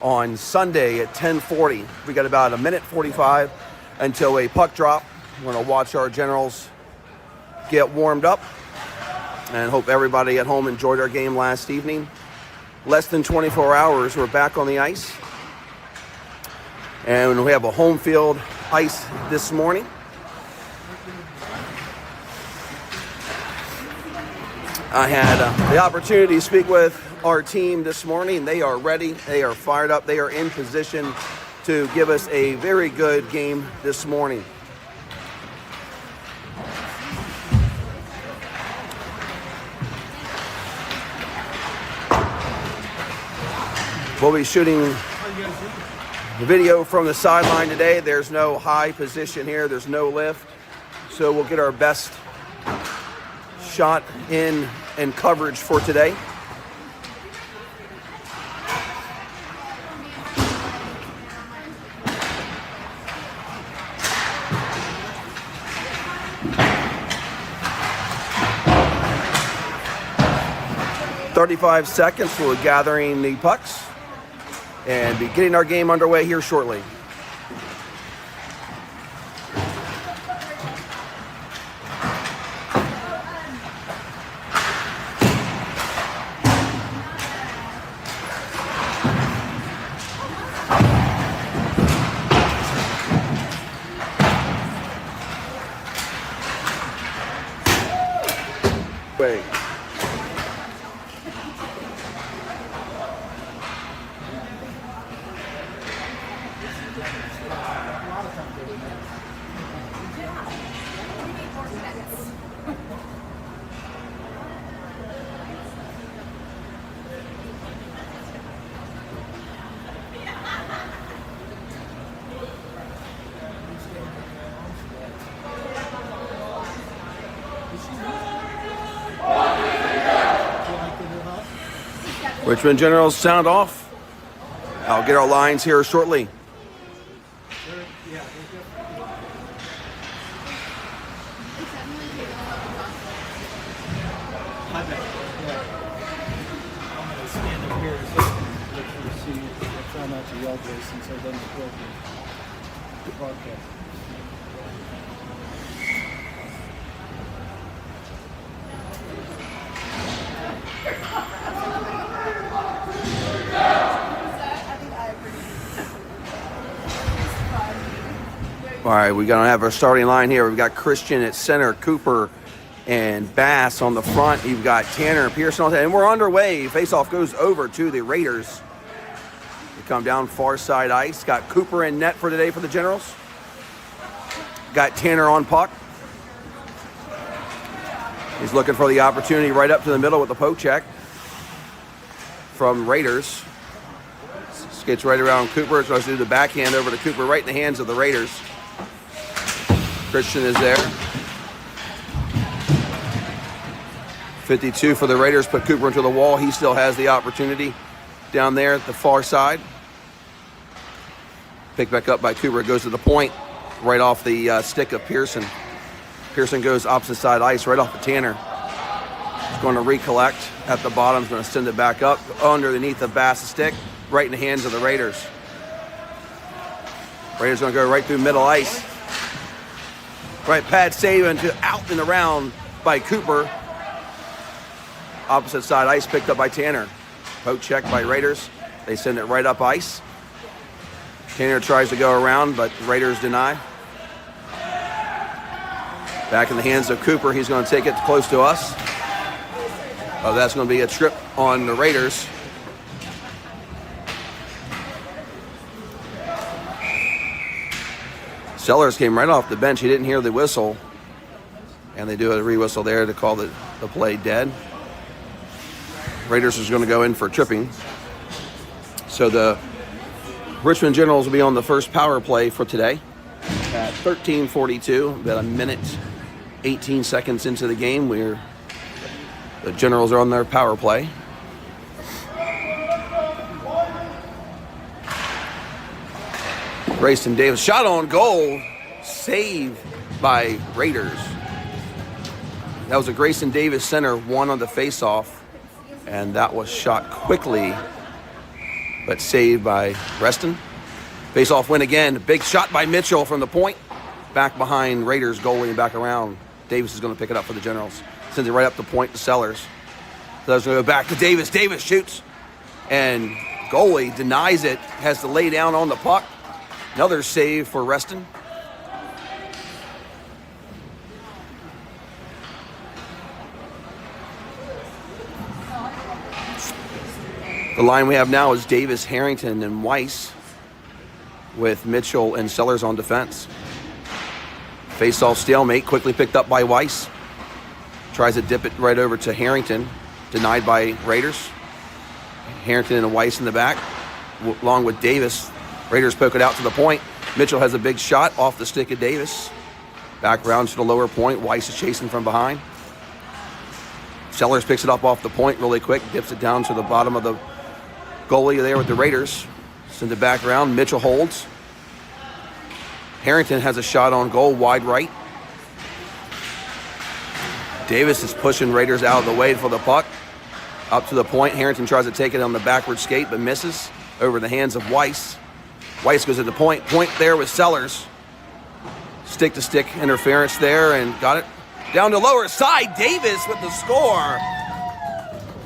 on Sunday at 10:40. We got about a minute 45 until a puck drop. We're going to watch our Generals get warmed up and hope everybody at home enjoyed our game last evening. Less than 24 hours, we're back on the ice. And we have a home field ice this morning. I had the opportunity to speak with our team this morning. They are ready. They are fired up. They are in position to give us a very good game this morning. We'll be shooting the video from the sideline today. There's no high position here. There's no lift. So we'll get our best shot in and coverage for today. "35 seconds, we're gathering the pucks and be getting our game underway here shortly." Wait. Richmond Generals sound off. I'll get our lines here shortly. All right, we're going to have our starting line here. We've got Christian at center, Cooper and Bass on the front. You've got Tanner and Pearson on the and we're underway. Faceoff goes over to the Raiders. They come down far side ice. Got Cooper in net for today for the Generals. Got Tanner on puck. He's looking for the opportunity right up to the middle with the poke check from Raiders. Skates right around Cooper. So I do the backhand over to Cooper right in the hands of the Raiders. Christian is there. 52 for the Raiders, put Cooper into the wall. He still has the opportunity down there at the far side. Picked back up by Cooper. It goes to the point right off the stick of Pearson. Pearson goes opposite side ice right off of Tanner. He's going to recollect at the bottom. He's going to send it back up underneath the Bass stick right in the hands of the Raiders. Raiders going to go right through middle ice. Right pad save into out and around by Cooper. Opposite side ice picked up by Tanner. Poke check by Raiders. They send it right up ice. Tanner tries to go around, but Raiders deny. Back in the hands of Cooper. He's going to take it close to us. Oh, that's going to be a trip on the Raiders. Sellers came right off the bench. He didn't hear the whistle. And they do a re-whistle there to call the play dead. Raiders is going to go in for tripping. So the Richmond Generals will be on the first power play for today at 13:42, about a minute, 18 seconds into the game. The Generals are on their power play. Reston Davis, shot on goal, save by Raiders. That was a Grayson Davis center, one on the face-off, and that was shot quickly but saved by Reston. Face-off win again. Big shot by Mitchell from the point. Back behind Raiders goalie and back around. Davis is going to pick it up for the Generals. Sends it right up the point to Sellers. Sellers going to go back to Davis. Davis shoots. And goalie denies it. Has to lay down on the puck. Another save for Reston. The line we have now is Davis, Harrington, and Weiss, with Mitchell and Sellers on defense. Face-off stalemate, quickly picked up by Weiss. Tries to dip it right over to Harrington, denied by Raiders. Harrington and Weiss in the back, along with Davis. Raiders poke it out to the point. Mitchell has a big shot off the stick of Davis. Back round to the lower point. Weiss is chasing from behind. Sellers picks it up off the point really quick, dips it down to the bottom of the goalie there with the Raiders. Send it back around. Mitchell holds. Harrington has a shot on goal, wide right. Davis is pushing Raiders out of the way for the puck. Up to the point. Harrington tries to take it on the backward skate, but misses over the hands of Weiss. Weiss goes to the point. Point there with Sellers. Stick-to-stick interference there, and got it down to lower side. Davis with the score.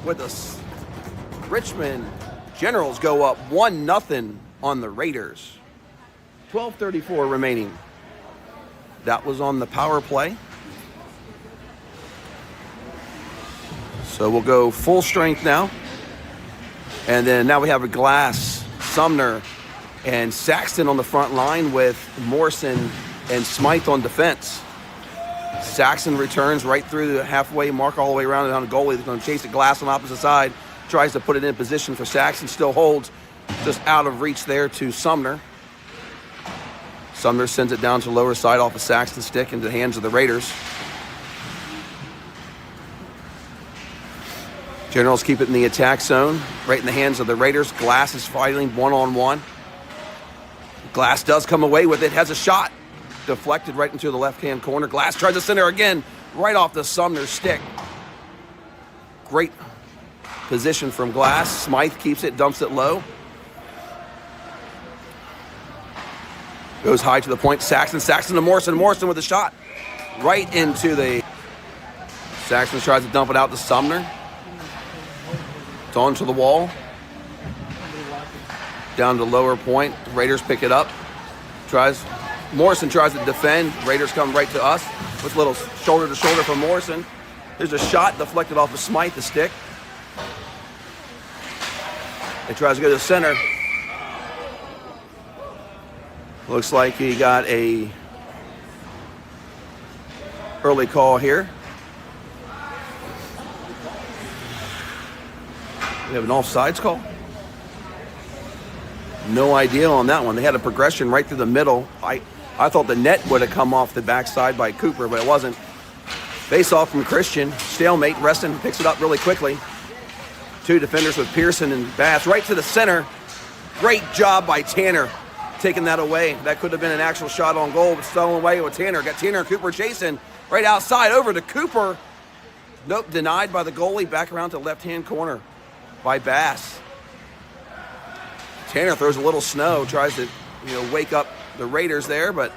With the Richmond Generals go up 1-0 on the Raiders. 12:34 remaining. That was on the power play. So we'll go full strength now. And then now we have a Glass, Sumner, and Saxton on the front line with Morrison and Smythe on defense. Saxton returns right through the halfway mark all the way around and on the goalie. They're going to chase the Glass on the opposite side. Tries to put it in position for Saxton. Still holds just out of reach there to Sumner. Sumner sends it down to the lower side off of Saxton's stick into the hands of the Raiders. Generals keep it in the attack zone, right in the hands of the Raiders. Glass is fighting one-on-one. Glass does come away with it, has a shot. Deflected right into the left-hand corner. Glass tries to center again, right off the Sumner stick. Great position from Glass. Smythe keeps it, dumps it low. Goes high to the point. Saxton to Morrison. Morrison with a shot. Right into the... Saxton tries to dump it out to Sumner. It's onto the wall. Down to lower point. Raiders pick it up. Morrison tries to defend. Raiders come right to us with a little shoulder to shoulder from Morrison. There's a shot deflected off of Smythe, the stick. He tries to go to the center. Looks like he got a early call here. We have an offsides call. No idea on that one. They had a progression right through the middle. I thought the net would have come off the backside by Cooper, but it wasn't. Face off from Christian. Stalemate. Reston picks it up really quickly. Two defenders with Pearson and Bass right to the center. Great job by Tanner taking that away. That could have been an actual shot on goal, but stolen away with Tanner. Got Tanner and Cooper chasing right outside over to Cooper. Nope, denied by the goalie. Back around to left-hand corner by Bass. Tanner throws a little snow, tries to wake up the Raiders there, but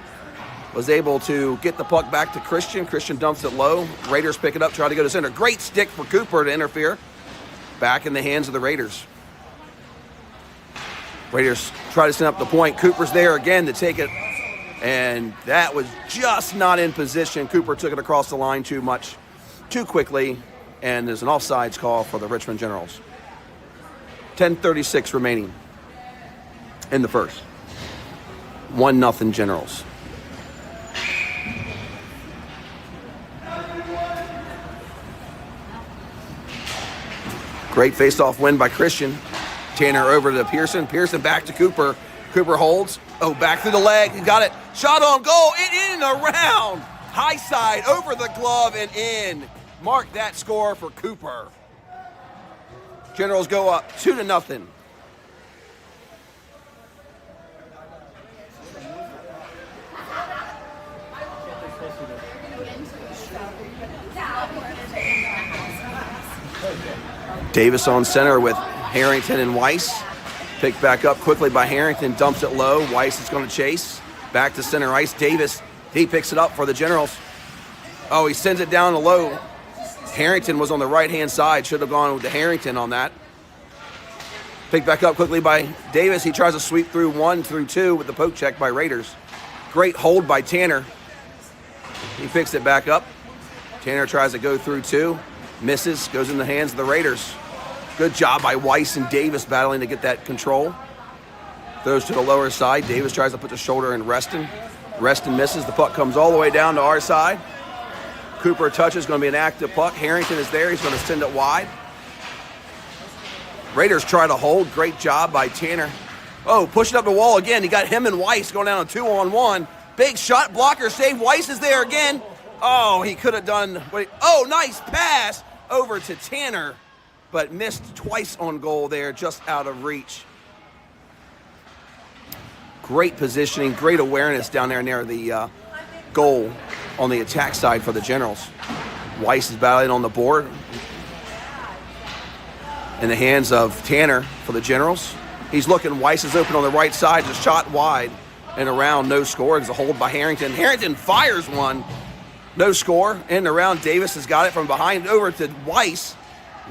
was able to get the puck back to Christian. Christian dumps it low. Raiders pick it up, try to go to center. Great stick for Cooper to interfere. Back in the hands of the Raiders. Raiders try to send up the point. Cooper's there again to take it, and that was just not in position. Cooper took it across the line too quickly, and there's an offsides call for the Richmond Generals. 10:36 remaining in the first. 1-0 Generals. Great face-off win by Christian. Tanner over to Pearson. Pearson back to Cooper. Cooper holds. Oh, back through the leg. He got it. Shot on goal. In and around. High side over the glove and in. Mark that score for Cooper. Generals go up 2-0. Davis on center with Harrington and Weiss. Picked back up quickly by Harrington, dumps it low. Weiss is going to chase. Back to center ice. Davis, he picks it up for the Generals. Oh, he sends it down to low. Harrington was on the right-hand side. Should have gone to Harrington on that. Picked back up quickly by Davis. He tries to sweep through 1 through 2 with the poke check by Raiders. Great hold by Tanner. He picks it back up. Tanner tries to go through 2. Misses. Goes in the hands of the Raiders. Good job by Weiss and Davis battling to get that control. Throws to the lower side. Davis tries to put the shoulder in Reston. Reston misses. The puck comes all the way down to our side. Cooper touches. Going to be an active puck. Harrington is there. He's going to send it wide. Raiders try to hold. Great job by Tanner. Oh, pushing up the wall again. He got him and Weiss going down a 2-on-1. Big shot. Blocker save. Weiss is there again. Oh, he could have done. Oh, nice pass over to Tanner, but missed twice on goal there, just out of reach. Great positioning, great awareness down there near the goal on the attack side for the Generals. Weiss is battling on the board. In the hands of Tanner for the Generals. He's looking. Weiss is open on the right side. Just shot wide and around. No score. It's a hold by Harrington. Harrington fires one. No score. In and around. Davis has got it from behind over to Weiss.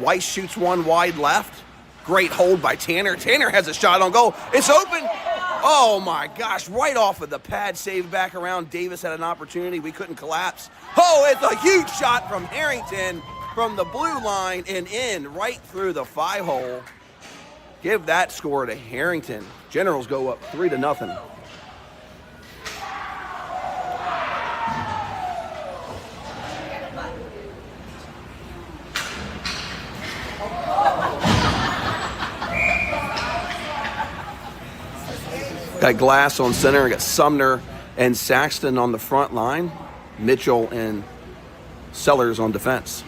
Weiss shoots one wide left. Great hold by Tanner. Tanner has a shot on goal. It's open. Oh my gosh. Right off of the pad. Saved back around. Davis had an opportunity. We couldn't collapse. Oh, it's a huge shot from Harrington. From the blue line and in right through the 5-hole. Give that score to Harrington. Generals go up 3-0. Got Glass on center. Got Sumner and Saxton on the front line. Mitchell and Sellers on defense.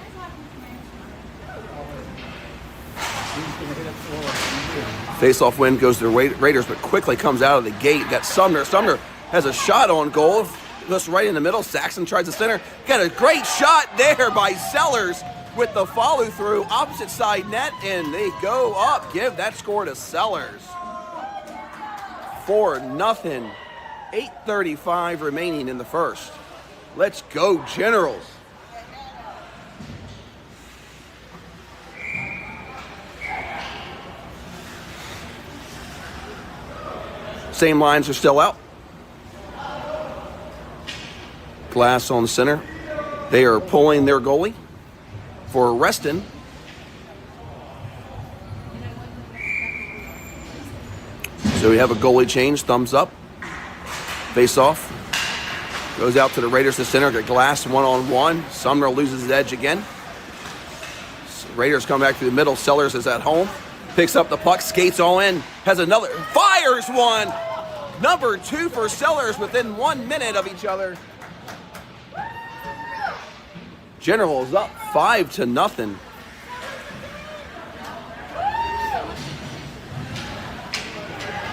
Face-off win goes to the Raiders, but quickly comes out of the gate. Got Sumner. Sumner has a shot on goal. Just right in the middle. Saxon tries to center. Got a great shot there by Sellers with the follow-through. Opposite side net, and they go up. Give that score to Sellers. 4-0. 8:35 remaining in the first. Let's go, Generals. Same lines are still out. Glass on the center. They are pulling their goalie for Reston. So we have a goalie change. Thumbs up. Face off. Goes out to the Raiders to center. Got Glass 1-on-1. Sumner loses his edge again. Raiders come back through the middle. Sellers is at home. Picks up the puck. Skates all in. Has another. Fires one. Number 2 for Sellers within 1 minute of each other. Generals up 5-0.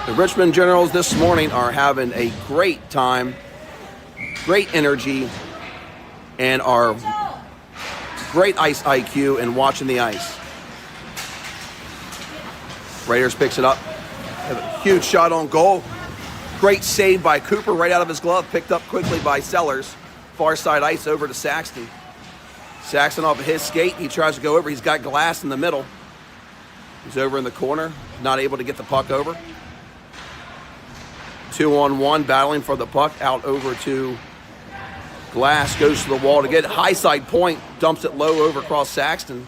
The Richmond Generals this morning are having a great time, great energy, and are great ice IQ and watching the ice. Raiders picks it up. Have a huge shot on goal. Great save by Cooper right out of his glove. Picked up quickly by Sellers. Far side ice over to Saxton. Saxton off of his skate. He tries to go over. He's got Glass in the middle. He's over in the corner. Not able to get the puck over. 2-on-1 battling for the puck. Out over to Glass. Goes to the wall to get it. High side point. Dumps it low over across Saxton.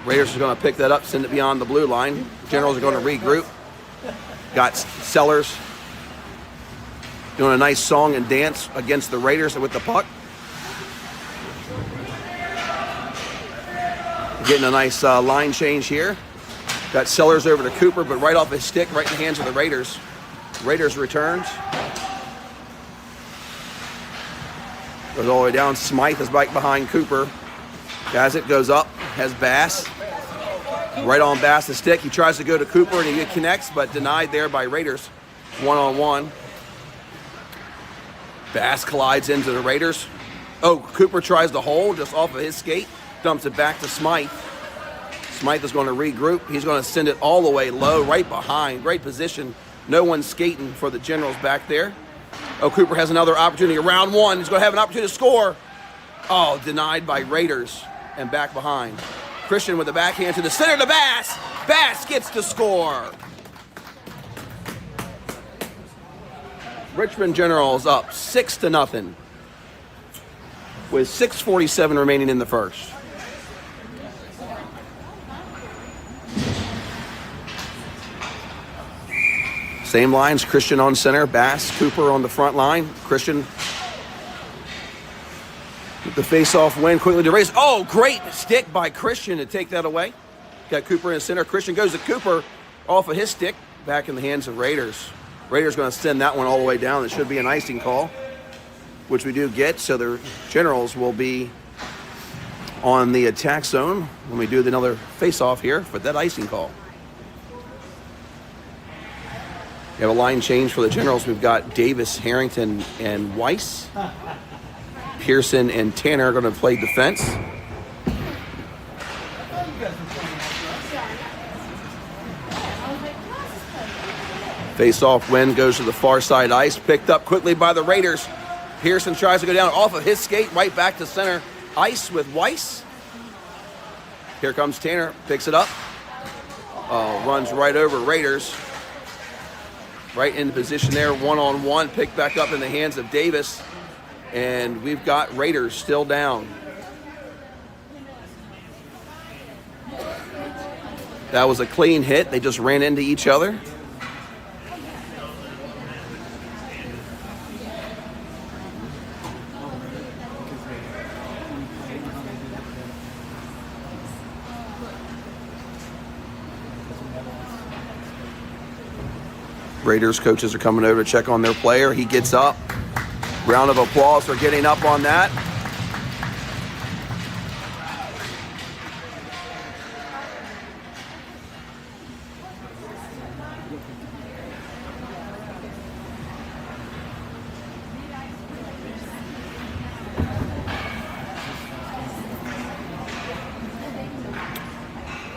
Raiders are going to pick that up. Send it beyond the blue line. Generals are going to regroup. Got Sellers doing a nice song and dance against the Raiders with the puck. Getting a nice line change here. Got Sellers over to Cooper, but right off his stick, right in the hands of the Raiders. Raiders returns. Goes all the way down. Smythe is back behind Cooper. Has it, goes up, has Bass. Right on Bass's stick. He tries to go to Cooper and he connects, but denied there by Raiders. 1-on-1. Bass collides into the Raiders. Oh, Cooper tries to hold just off of his skate. Dumps it back to Smythe. Smythe is going to regroup. He's going to send it all the way low, right behind. Great position. No one skating for the Generals back there. Oh, Cooper has another opportunity. Round one. He's going to have an opportunity to score. Oh, denied by Raiders and back behind. Christian with the backhand to the center to Bass. Bass gets the score. Richmond Generals up 6-0 with 6:47 remaining in the first. Same lines, Christian on center, Bass, Cooper on the front line. Christian with the face-off win, quickly to race. Oh, great stick by Christian to take that away. Got Cooper in the center. Christian goes to Cooper off of his stick, back in the hands of Raiders. Raiders going to send that one all the way down. It should be an icing call, which we do get. So the Generals will be on the attack zone when we do another face-off here for that icing call. We have a line change for the Generals. We've got Davis, Harrington, and Weiss. Pearson and Tanner are going to play defense. Face-off win goes to the far side ice. Picked up quickly by the Raiders. Pearson tries to go down off of his skate, right back to center ice with Weiss. Here comes Tanner, picks it up. Runs right over Raiders. Right in the position there, one-on-one, picked back up in the hands of Davis. And we've got Raiders still down. That was a clean hit. They just ran into each other. Raiders coaches are coming over to check on their player. He gets up. Round of applause for getting up on that.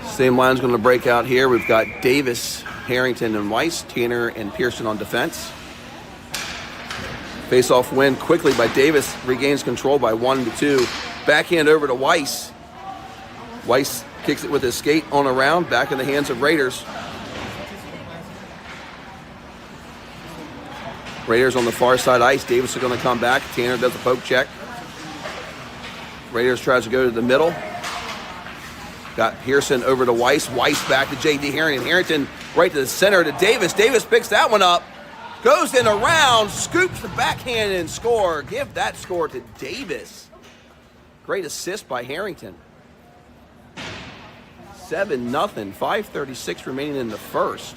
Same line's going to break out here. We've got Davis, Harrington, and Weiss, Tanner and Pearson on defense. Face-off win quickly by Davis. Regains control by 1-2. Backhand over to Weiss. Weiss kicks it with his skate on around. Back in the hands of Raiders. Raiders on the far side ice. Davis is going to come back. Tanner does a poke check. Raiders tries to go to the middle. Got Pearson over to Weiss. Weiss back to J.D. Harrington. Harrington right to the center to Davis. Davis picks that one up. Goes in around, scoops the backhand and score. Give that score to Davis. Great assist by Harrington. 7-0, 5:36 remaining in the first.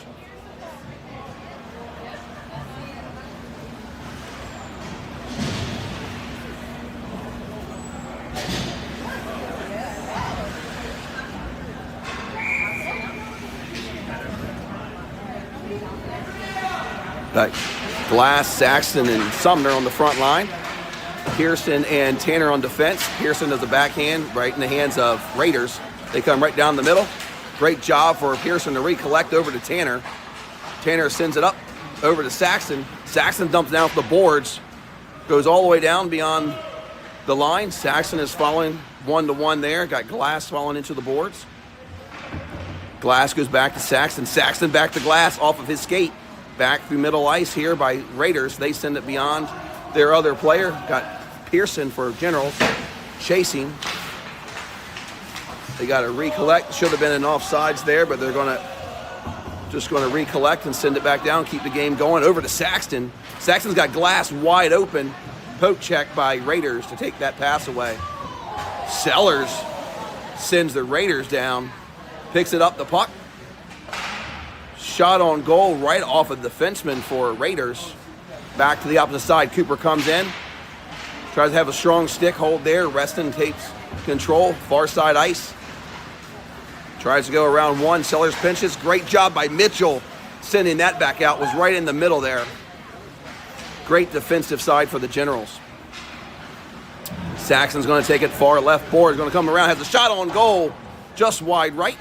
Glass, Saxton, and Sumner on the front line. Pearson and Tanner on defense. Pearson does a backhand right in the hands of Raiders. They come right down the middle. Great job for Pearson to recollect over to Tanner. Tanner sends it up over to Saxton. Saxton dumps down off the boards. Goes all the way down beyond the line. Saxton is following 1-1 there. Got Glass falling into the boards. Glass goes back to Saxton. Saxton back to Glass off of his skate. Back through middle ice here by Raiders. They send it beyond their other player. Got Pearson for Generals chasing. They got to recollect. Should have been an offsides there, but they're just going to recollect and send it back down, keep the game going. Over to Saxton. Saxton's got Glass wide open. Poke check by Raiders to take that pass away. Sellers sends the Raiders down. Picks it up, the puck. Shot on goal right off of the defenseman for Raiders. Back to the opposite side. Cooper comes in. Tries to have a strong stick hold there. Reston takes control. Far side ice. Tries to go around one. Sellers pinches. Great job by Mitchell sending that back out. Was right in the middle there. Great defensive side for the Generals. Saxon's going to take it far left board. Going to come around. Has a shot on goal. Just wide right.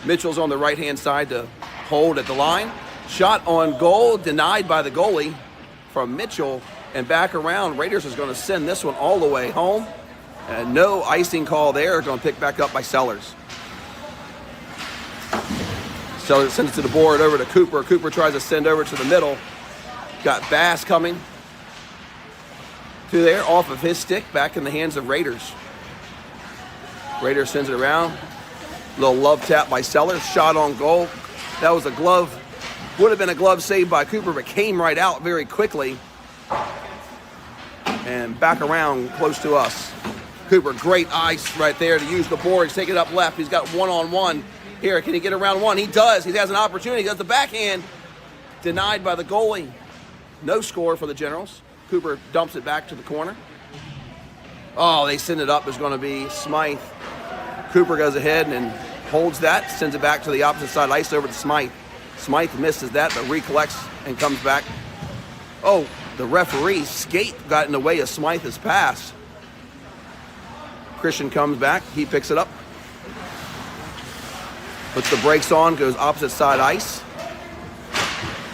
Mitchell's on the right-hand side to hold at the line. Shot on goal, denied by the goalie from Mitchell, and back around. Raiders is going to send this one all the way home. And no icing call there. Going to pick back up by Sellers. Sellers sends it to the board over to Cooper. Cooper tries to send over to the middle. Got Bass coming through there off of his stick, back in the hands of Raiders. Raiders sends it around. Little love tap by Sellers. Shot on goal. That was a glove. Would have been a glove saved by Cooper, but came right out very quickly. And back around close to us. Cooper, great ice right there to use the boards. Take it up left. He's got one-on-one here. Can he get around one? He does. He has an opportunity. He does the backhand. Denied by the goalie. No score for the Generals. Cooper dumps it back to the corner. Oh, they send it up. It's going to be Smythe. Cooper goes ahead and holds that. Sends it back to the opposite side ice over to Smythe. Smythe misses that, but recollects and comes back. Oh, the referee's skate got in the way of Smythe's pass. Christian comes back. He picks it up. Puts the brakes on, goes opposite side ice.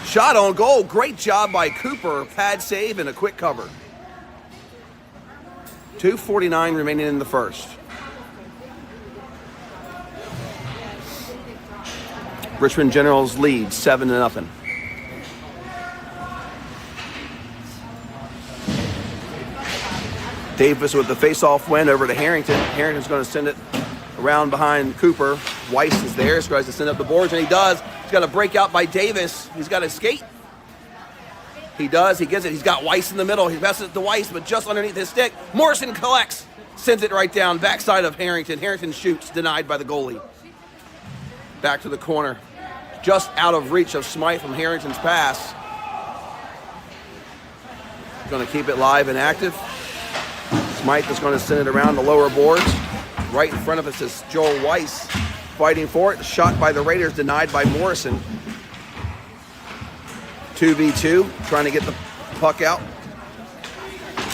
Shot on goal. Great job by Cooper. Pad save and a quick cover. 2:49 remaining in the first. Richmond Generals lead 7-0. Davis with the face-off win over to Harrington. Harrington's going to send it around behind Cooper. Weiss is there. Tries to send up the boards, and he does. He's got a breakout by Davis. He's got a skate. He does. He gets it. He's got Weiss in the middle. He passes it to Weiss, but just underneath his stick. Morrison collects. Sends it right down. Backside of Harrington. Harrington shoots. Denied by the goalie. Back to the corner. Just out of reach of Smythe from Harrington's pass. Going to keep it live and active. Smythe is going to send it around the lower boards. Right in front of us is Joel Weiss fighting for it. Shot by the Raiders, denied by Morrison. 2v2, trying to get the puck out.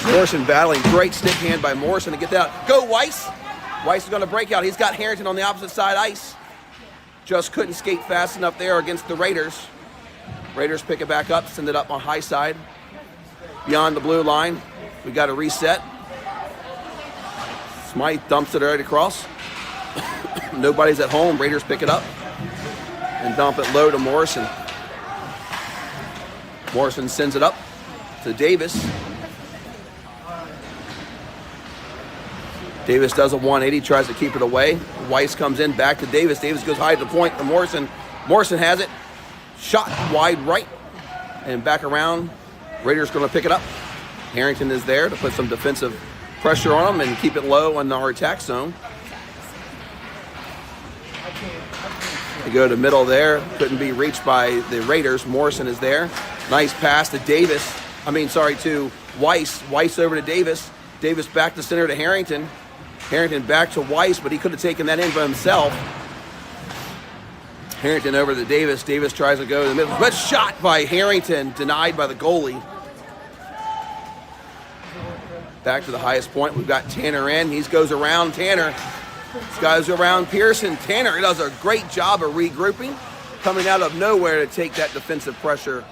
Morrison battling. Great stick hand by Morrison to get that out. Go Weiss! Weiss is going to break out. He's got Harrington on the opposite side ice. Just couldn't skate fast enough there against the Raiders. Raiders pick it back up, send it up on high side. Beyond the blue line, we got a reset. Smythe dumps it right across. Nobody's at home. Raiders pick it up and dump it low to Morrison. Morrison sends it up to Davis. Davis does a 180, tries to keep it away. Weiss comes in, back to Davis. Davis goes high to the point to Morrison. Morrison has it. Shot wide right and back around. Raiders going to pick it up. Harrington is there to put some defensive pressure on them and keep it low in our attack zone. They go to middle there. Couldn't be reached by the Raiders. Morrison is there. Nice pass to to Weiss. Weiss over to Davis. Davis back to center to Harrington. Harrington back to Weiss, but he could have taken that in by himself. Harrington over to Davis. Davis tries to go to the middle. But shot by Harrington, denied by the goalie. Back to the highest point. We've got Tanner in. He goes around Tanner. This goes around Pearson. Tanner does a great job of regrouping, coming out of nowhere to take that defensive pressure,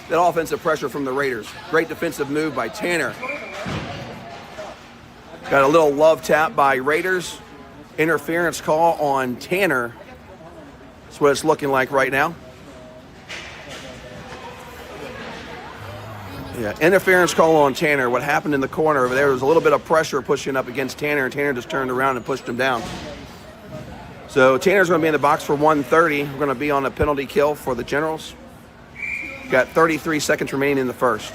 that offensive pressure from the Raiders. Great defensive move by Tanner. Got a little love tap by Raiders. Interference call on Tanner. That's what it's looking like right now. Yeah, interference call on Tanner. What happened in the corner over there was a little bit of pressure pushing up against Tanner, and Tanner just turned around and pushed him down. So Tanner's going to be in the box for 130. We're going to be on a penalty kill for the Generals. Got 33 seconds remaining in the first.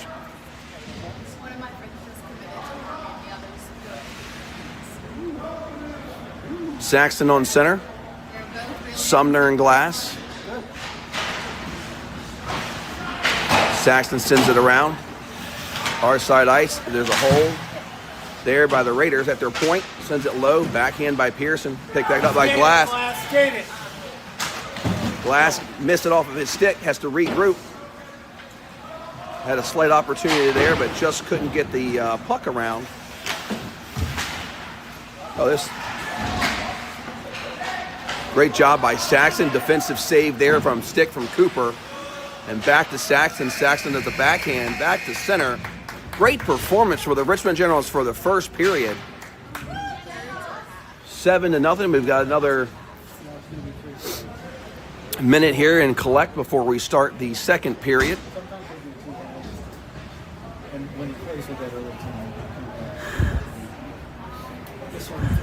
Saxton on center. Sumner and Glass. Saxton sends it around. Our side ice. There's a hole there by the Raiders at their point. Sends it low. Backhand by Pearson. Picked back up by Glass. Glass missed it off of his stick. Has to regroup. Had a slight opportunity there, but just couldn't get the puck around. Great job by Saxon. Defensive save there from stick from Cooper. And back to Saxon. Saxon does the backhand. Back to center. Great performance for the Richmond Generals for the first period. 7-0. We've got another minute here and collect before we start the second period. And when he plays with that other team, this one.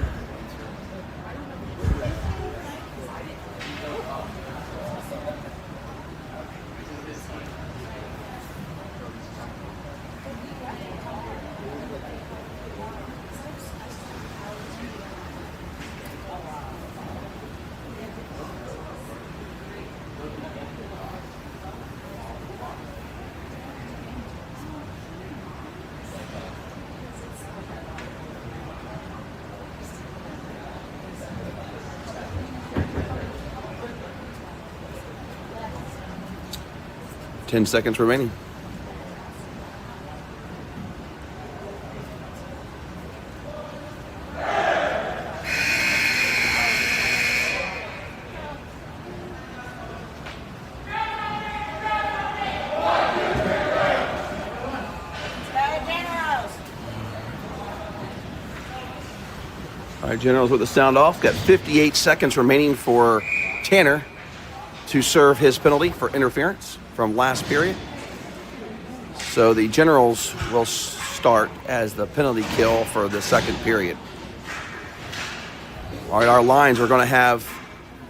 10 seconds remaining. All right, Generals with the sound off. Got 58 seconds remaining for Tanner to serve his penalty for interference from last period. So the Generals will start as the penalty kill for the second period. All right, our lines, we're going to have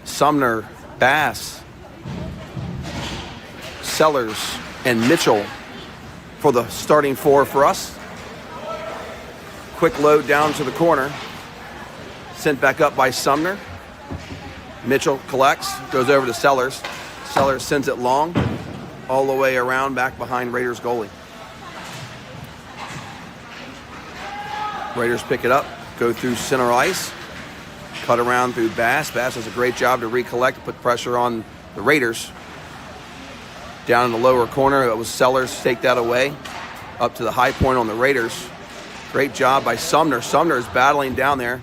Sumner, Bass, Sellers, and Mitchell for the starting four for us. Quick load down to the corner. Sent back up by Sumner. Mitchell collects, goes over to Sellers. Sellers sends it long, all the way around back behind Raiders goalie. Raiders pick it up, go through center ice, cut around through Bass. Bass does a great job to recollect, put pressure on the Raiders. Down in the lower corner, it was Sellers take that away, up to the high point on the Raiders. Great job by Sumner. Sumner is battling down there.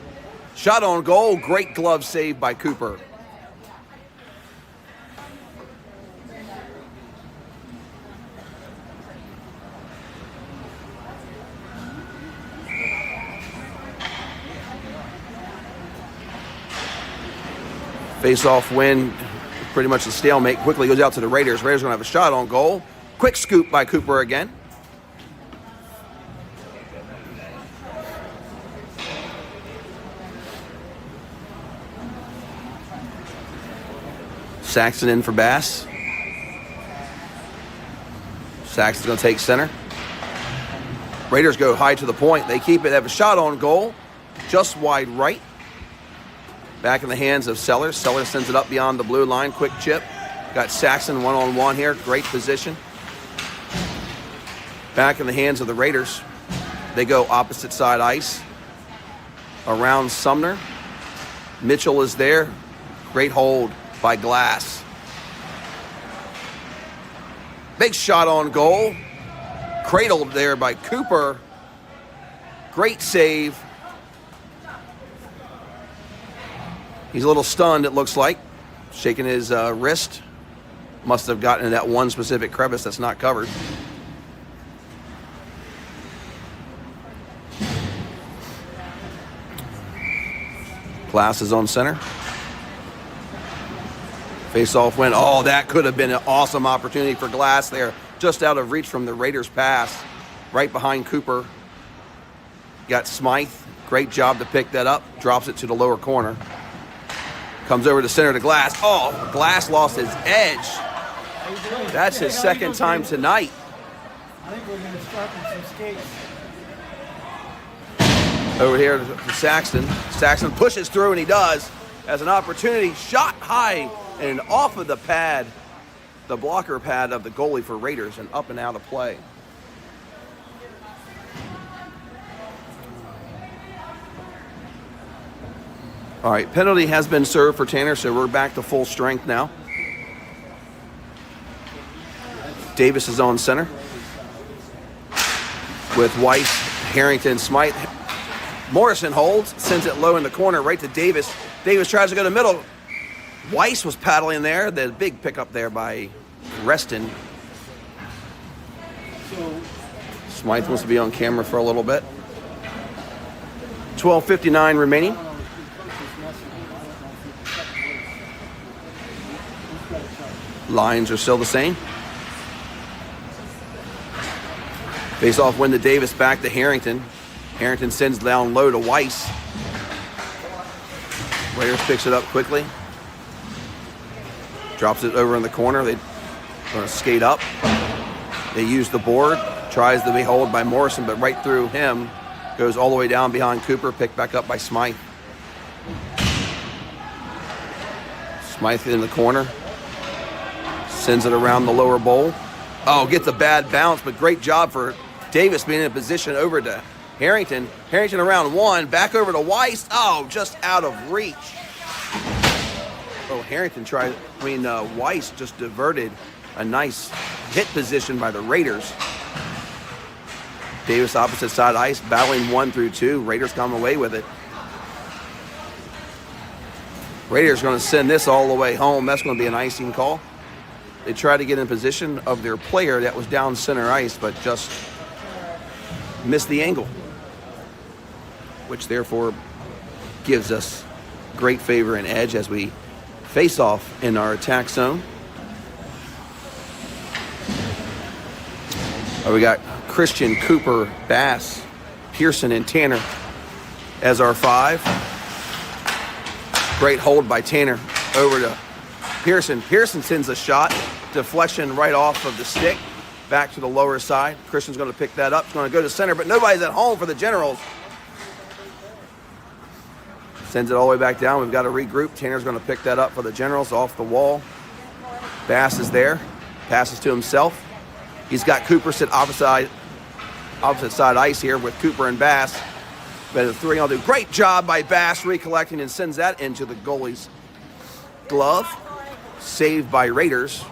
Shot on goal, great glove save by Cooper. Face-off win, pretty much a stalemate. Quickly goes out to the Raiders. Raiders going to have a shot on goal. Quick scoop by Cooper again. Saxon in for Bass. Saxon's going to take center. Raiders go high to the point. They keep it. They have a shot on goal. Just wide right. Back in the hands of Sellers. Sellers sends it up beyond the blue line. Quick chip. Got Saxon one-on-one here. Great position. Back in the hands of the Raiders. They go opposite side ice. Around Sumner. Mitchell is there. Great hold by Glass. Big shot on goal. Cradled there by Cooper. Great save. He's a little stunned, it looks like. Shaking his wrist. Must have gotten in that one specific crevice that's not covered. Glass is on center. Face-off win. Oh, that could have been an awesome opportunity for Glass there. Just out of reach from the Raiders' pass. Right behind Cooper. Got Smythe. Great job to pick that up. Drops it to the lower corner. Comes over to center to Glass. Oh, Glass lost his edge. That's his second time tonight. I think we're going to start with some skates. Over here to Saxton. Saxton pushes through, and he does. As an opportunity, shot high and off of the pad, the blocker pad of the goalie for Raiders, and up and out of play. All right, penalty has been served for Tanner, so we're back to full strength now. Davis is on center with Weiss, Harrington, Smythe. Morrison holds, sends it low in the corner right to Davis. Davis tries to go to middle. Weiss was paddling there. The big pickup there by Reston. So, Smythe wants to be on camera for a little bit. 12:59 remaining. Lines are still the same. Face-off win to Davis, back to Harrington. Harrington sends down low to Weiss. Raiders picks it up quickly. Drops it over in the corner. They're going to skate up. They use the board. Tries to be held by Morrison, but right through him. Goes all the way down behind Cooper. Picked back up by Smythe. Smythe in the corner. Sends it around the lower bowl. Oh, gets a bad bounce, but great job for Davis being in a position over to Harrington. Harrington around one, back over to Weiss. Oh, just out of reach. Oh, Harrington tried, Weiss just diverted a nice hit position by the Raiders. Davis opposite side ice, battling 1 through 2. Raiders come away with it. Raiders going to send this all the way home. That's going to be an icing call. They tried to get in position of their player that was down center ice, but just missed the angle, which therefore gives us great favor and edge as we face off in our attack zone. We got Christian, Cooper, Bass, Pearson, and Tanner as our 5. Great hold by Tanner over to Pearson. Pearson sends a shot. Deflection right off of the stick. Back to the lower side. Christian's going to pick that up. He's going to go to center, but nobody's at home for the Generals. Sends it all the way back down. We've got to regroup. Tanner's going to pick that up for the Generals off the wall. Bass is there. Passes to himself. He's got Cooper sit opposite side ice here with Cooper and Bass. But the 3 will do. Great job by Bass recollecting and sends that into the goalie's glove. Saved by Raiders.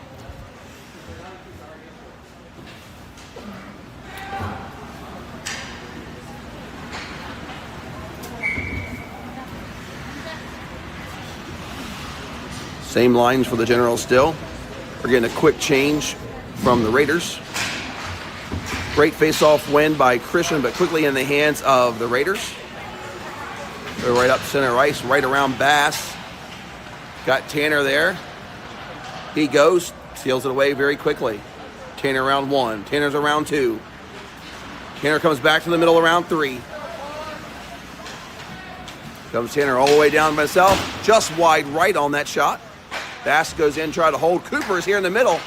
Same lines for the Generals still. We're getting a quick change from the Raiders. Great face-off win by Christian, but quickly in the hands of the Raiders. They're right up center ice, right around Bass. Got Tanner there. He goes, steals it away very quickly. Tanner around 1. Tanner's around 2. Tanner comes back to the middle around 3. Comes Tanner all the way down by himself. Just wide right on that shot. Bass goes in, try to hold. Cooper is here in the middle.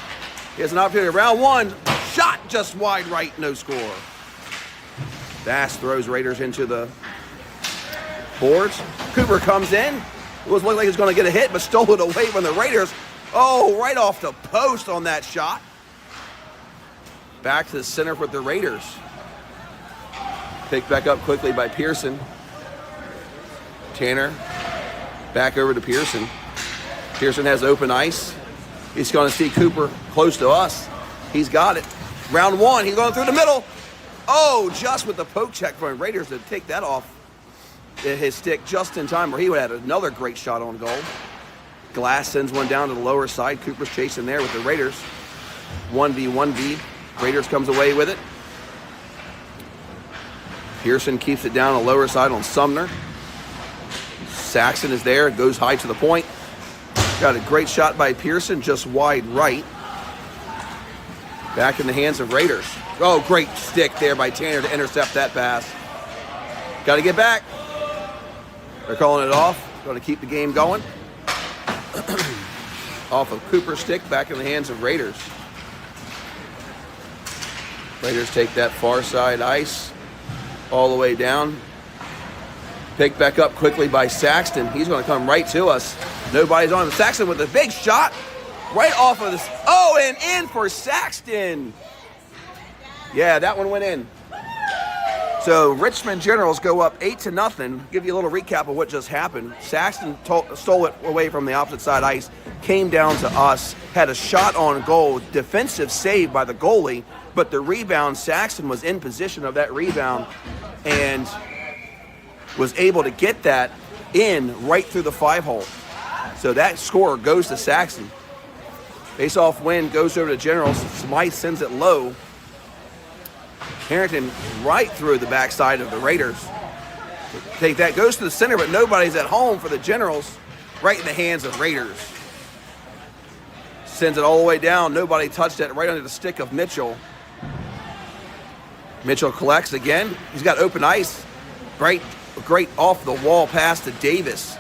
He has an opportunity. Round 1. Shot just wide right, no score. Bass throws Raiders into the boards. Cooper comes in. It was looking like he was going to get a hit, but stole it away from the Raiders. Oh, right off the post on that shot. Back to the center with the Raiders. Picked back up quickly by Pearson. Tanner back over to Pearson. Pearson has open ice. He's going to see Cooper close to us. He's got it. Round 1, he's going through the middle. Oh, just with the poke check from Raiders to take that off his stick just in time, where he would have had another great shot on goal. Glass sends one down to the lower side. Cooper's chasing there with the Raiders. 1v1v. Raiders comes away with it. Pearson keeps it down the lower side on Sumner. Saxon is there, goes high to the point. Got a great shot by Pearson, just wide right. Back in the hands of Raiders. Oh, great stick there by Tanner to intercept that pass. Got to get back. They're calling it off. Going to keep the game going. Off of Cooper's stick, back in the hands of Raiders. Raiders take that far side ice all the way down. Picked back up quickly by Saxton. He's going to come right to us. Nobody's on him. Saxton with a big shot right off of this. Oh, and in for Saxton. Yeah, that one went in. So Richmond Generals go up 8-0. Give you a little recap of what just happened. Saxton stole it away from the opposite side ice, came down to us, had a shot on goal, defensive save by the goalie, but the rebound, Saxton was in position of that rebound and was able to get that in right through the 5-hole. So that score goes to Saxton. Face-off win goes over to Generals. Smythe sends it low. Harrington right through the backside of the Raiders. Take that, goes to the center, but nobody's at home for the Generals. Right in the hands of Raiders. Sends it all the way down. Nobody touched it. Right under the stick of Mitchell. Mitchell collects again. He's got open ice. Great off the wall pass to Davis.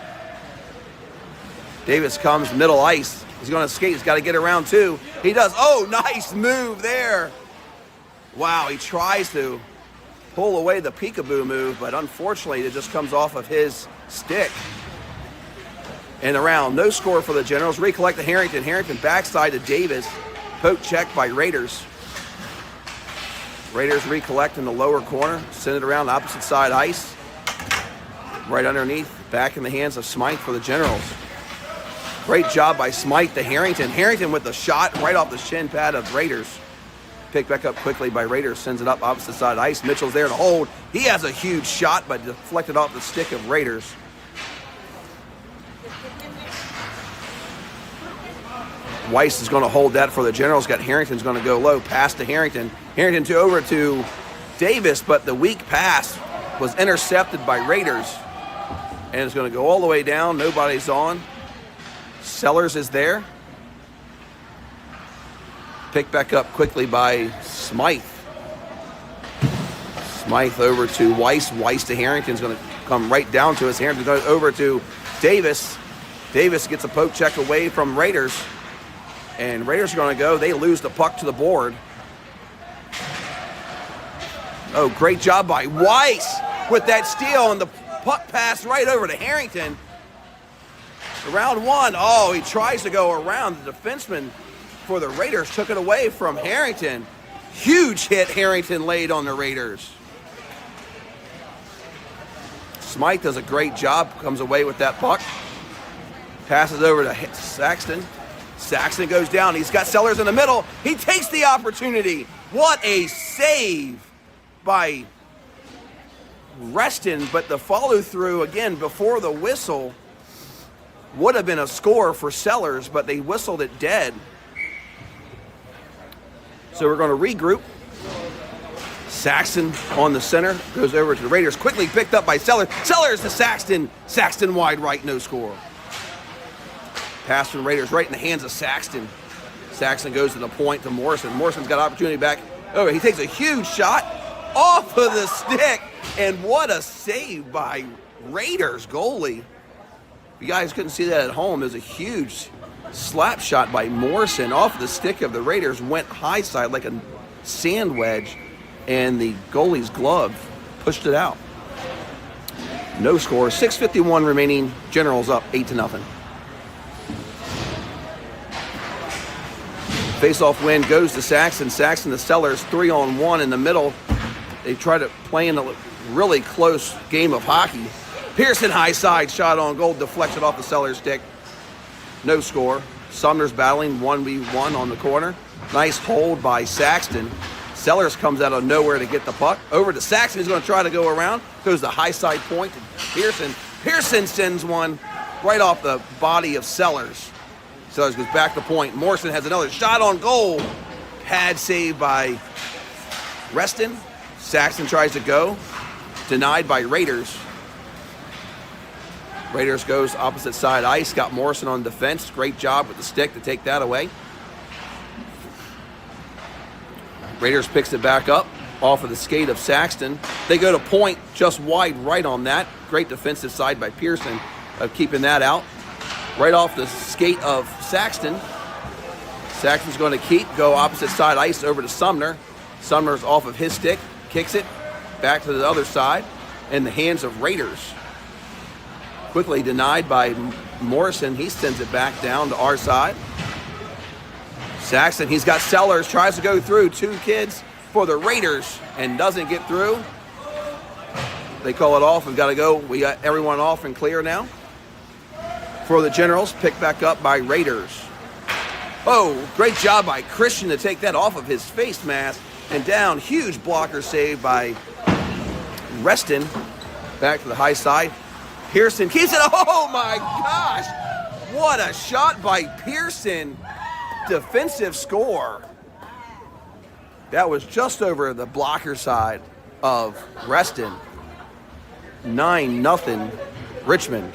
Davis comes middle ice. He's going to skate. He's got to get around too. He does. Oh, nice move there. Wow, he tries to pull away the peekaboo move, but unfortunately it just comes off of his stick. And around, no score for the Generals. Recollect to Harrington. Harrington backside to Davis. Poke check by Raiders. Raiders recollect in the lower corner. Send it around opposite side ice. Right underneath. Back in the hands of Smythe for the Generals. Great job by Smythe to Harrington. Harrington with the shot right off the shin pad of Raiders. Picked back up quickly by Raiders. Sends it up opposite side ice. Mitchell's there to hold. He has a huge shot, but deflected off the stick of Raiders. Weiss is going to hold that for the Generals. Got Harrington's going to go low. Pass to Harrington. Harrington over to Davis, but the weak pass was intercepted by Raiders. And it's going to go all the way down. Nobody's on. Sellers is there. Picked back up quickly by Smythe. Smythe over to Weiss. Weiss to Harrington's going to come right down to us. Harrington goes over to Davis. Davis gets a poke check away from Raiders. And Raiders are going to go. They lose the puck to the board. Oh, great job by Weiss with that steal, and the puck pass right over to Harrington. Round one. Oh, he tries to go around. The defenseman for the Raiders took it away from Harrington. Huge hit Harrington laid on the Raiders. Smythe does a great job. Comes away with that puck. Passes over to Saxton. Saxton goes down. He's got Sellers in the middle. He takes the opportunity. What a save by Reston, but the follow through again before the whistle would have been a score for Sellers, but they whistled it dead. So we're going to regroup. Saxton on the center, goes over to the Raiders, quickly picked up by Sellers. Sellers to Saxton. Saxton wide right, no score. Pass from Raiders right in the hands of Saxton. Saxton goes to the point to Morrison. Morrison's got opportunity back. Oh, he takes a huge shot off of the stick. And what a save by Raiders goalie. If you guys couldn't see that at home, there's a huge slap shot by Morrison off the stick of the Raiders. Went high side like a sand wedge. And the goalie's glove pushed it out. No score. 6:51 remaining. Generals up 8-0. Face-off win goes to Saxton. Saxton to Sellers, 3-on-1 in the middle. They try to play in a really close game of hockey. Pearson high side, shot on goal, deflected off the Sellers stick. No score. Sumner's battling 1v1 on the corner. Nice hold by Saxton. Sellers comes out of nowhere to get the puck. Over to Saxton, he's going to try to go around. Goes the high side point to Pearson. Pearson sends one right off the body of Sellers. Sellers goes back to point. Morrison has another shot on goal. Pad save by Reston. Saxton tries to go. Denied by Raiders. Raiders goes opposite side ice. Got Morrison on defense. Great job with the stick to take that away. Raiders picks it back up off of the skate of Saxton. They go to point just wide right on that. Great defensive side by Pearson of keeping that out. Right off the skate of Saxton. Saxton's going to go opposite side ice over to Sumner. Sumner's off of his stick, kicks it back to the other side in the hands of Raiders. Quickly denied by Morrison. He sends it back down to our side. Saxton, he's got Sellers, tries to go through. Two kids for the Raiders and doesn't get through. They call it off. We've got to go. We got everyone off and clear now. For the Generals, picked back up by Raiders. Oh, great job by Christian to take that off of his face mask and down. Huge blocker save by Reston. Back to the high side. Pearson keeps it. Oh my gosh! What a shot by Pearson. Defensive score. That was just over the blocker side of Reston. 9-0 Richmond.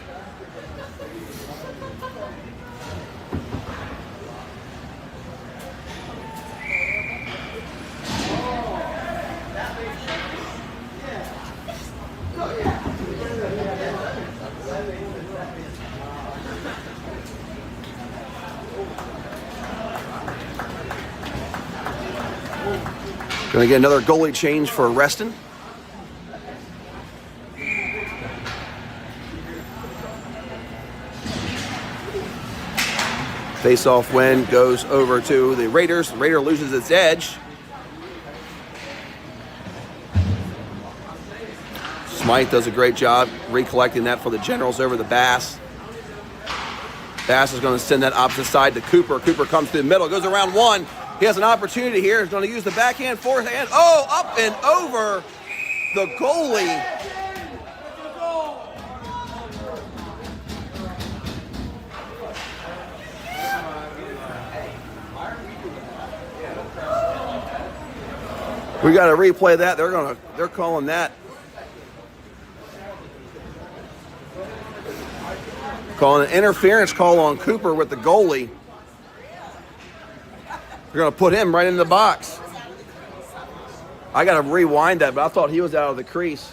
Going to get another goalie change for Reston. Face-off win goes over to the Raiders. The Raider loses its edge. Smythe does a great job recollecting that for the Generals over the Bass. Bass is going to send that opposite side to Cooper. Cooper comes through the middle, goes around one. He has an opportunity here. He's going to use the backhand, forehand. Oh, up and over the goalie. We got to replay that. They're calling that. Calling an interference call on Cooper with the goalie. They're going to put him right in the box. I got to rewind that, but I thought he was out of the crease.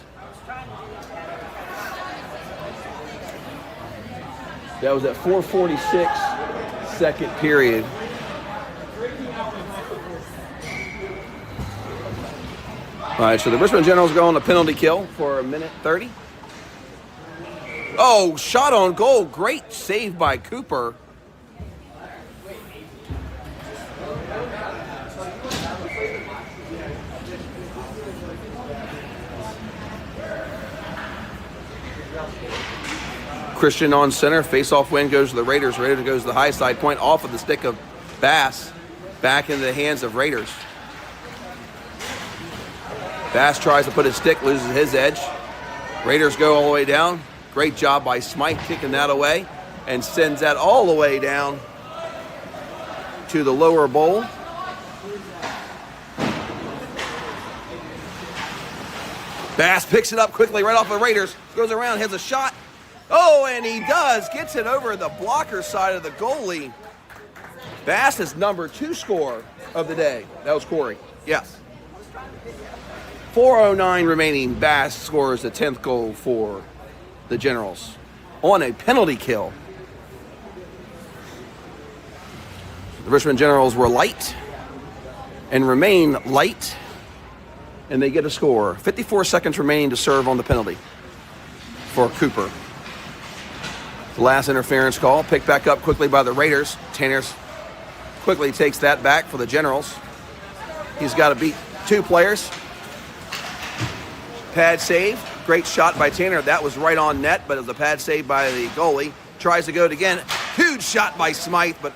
That was at 4:46, second period. All right, so the Richmond Generals go on a penalty kill for 1:30. Oh, shot on goal. Great save by Cooper. Christian on center. Face-off win goes to the Raiders. Raiders goes to the high side point off of the stick of Bass. Back into the hands of Raiders. Bass tries to put his stick, loses his edge. Raiders go all the way down. Great job by Smythe kicking that away and sends that all the way down to the lower bowl. Bass picks it up quickly right off the Raiders. Goes around, has a shot. Oh, and he does. Gets it over the blocker side of the goalie. Bass's number 2 score of the day. That was Corey. Yes. 4:09 remaining. Bass scores the 10th goal for the Generals on a penalty kill. The Richmond Generals were light and remain light, and they get a score. 54 seconds remaining to serve on the penalty for Cooper. The last interference call picked back up quickly by the Raiders. Tanners quickly takes that back for the Generals. He's got to beat 2 players. Pad save. Great shot by Tanner. That was right on net, but it was a pad save by the goalie. Tries to go it again. Huge shot by Smythe, but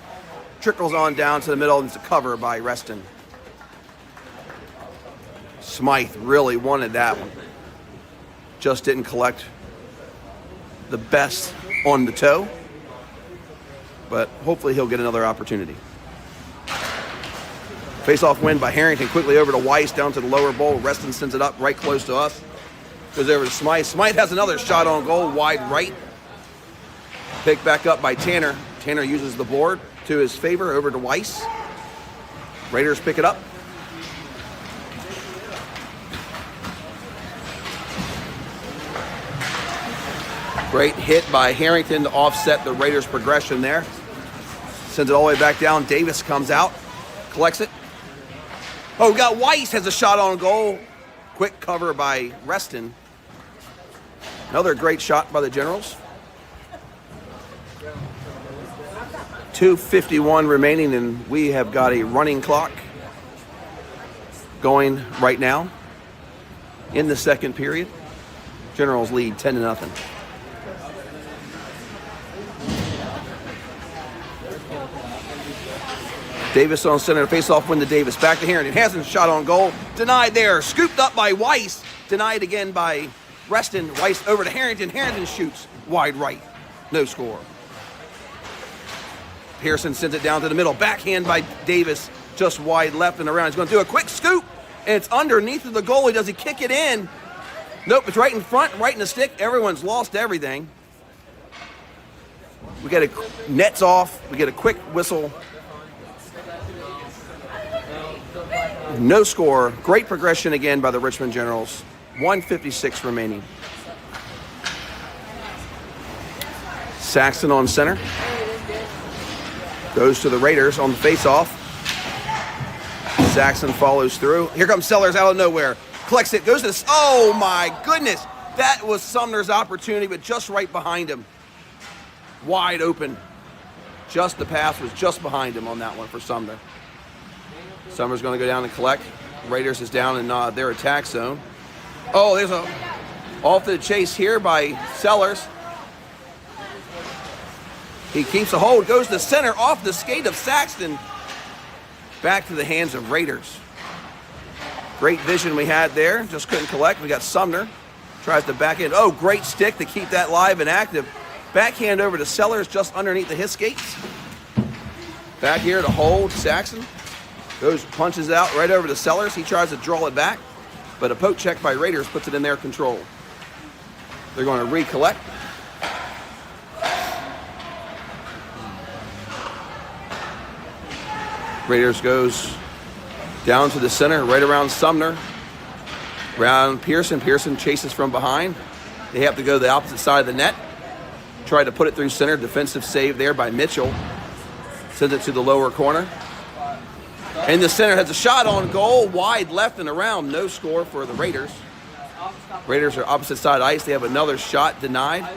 trickles on down to the middle, and it's a cover by Reston. Smythe really wanted that one. Just didn't collect the best on the toe, but hopefully he'll get another opportunity. Face-off win by Harrington, quickly over to Weiss, down to the lower bowl. Reston sends it up right close to us. Goes over to Smythe. Smythe has another shot on goal, wide right. Picked back up by Tanner. Tanner uses the board to his favor, over to Weiss. Raiders pick it up. Great hit by Harrington to offset the Raiders' progression there. Sends it all the way back down. Davis comes out, collects it. Oh, we got Weiss has a shot on goal. Quick cover by Reston. Another great shot by the Generals. 2:51 remaining, and we have got a running clock going right now in the second period. Generals lead 10-0. Davis on center, face-off win to Davis. Back to Harrington. Hasn't shot on goal. Denied there. Scooped up by Weiss. Denied again by Reston. Weiss over to Harrington. Harrington shoots wide right. No score. Pearson sends it down to the middle. Backhand by Davis, just wide left and around. He's going to do a quick scoop, and it's underneath of the goalie. Does he kick it in? Nope, it's right in front, right in the stick. Everyone's lost everything. We get a nets off. We get a quick whistle. No score. Great progression again by the Richmond Generals. 1:56 remaining. Saxton on center. Goes to the Raiders on the face-off. Saxton follows through. Here comes Sellers out of nowhere. Collects it, goes to this. Oh my goodness. That was Sumner's opportunity, but just right behind him. Wide open. Just the pass was just behind him on that one for Sumner. Sumner's going to go down and collect. Raiders is down in their attack zone. Oh, there's a off to the chase here by Sellers. He keeps a hold, goes to center off the skate of Saxton. Back to the hands of Raiders. Great vision we had there, just couldn't collect. We got Sumner, tries to back in. Oh, great stick to keep that live and active. Backhand over to Sellers just underneath the his skates. Back here to hold Saxton. Goes, punches out right over to Sellers. He tries to draw it back, but a poke check by Raiders puts it in their control. They're going to recollect. Raiders goes down to the center, right around Sumner. Around Pearson. Pearson chases from behind. They have to go to the opposite side of the net. Try to put it through center. Defensive save there by Mitchell. Sends it to the lower corner. And the center has a shot on goal, wide left and around. No score for the Raiders. Raiders are opposite side ice. They have another shot denied.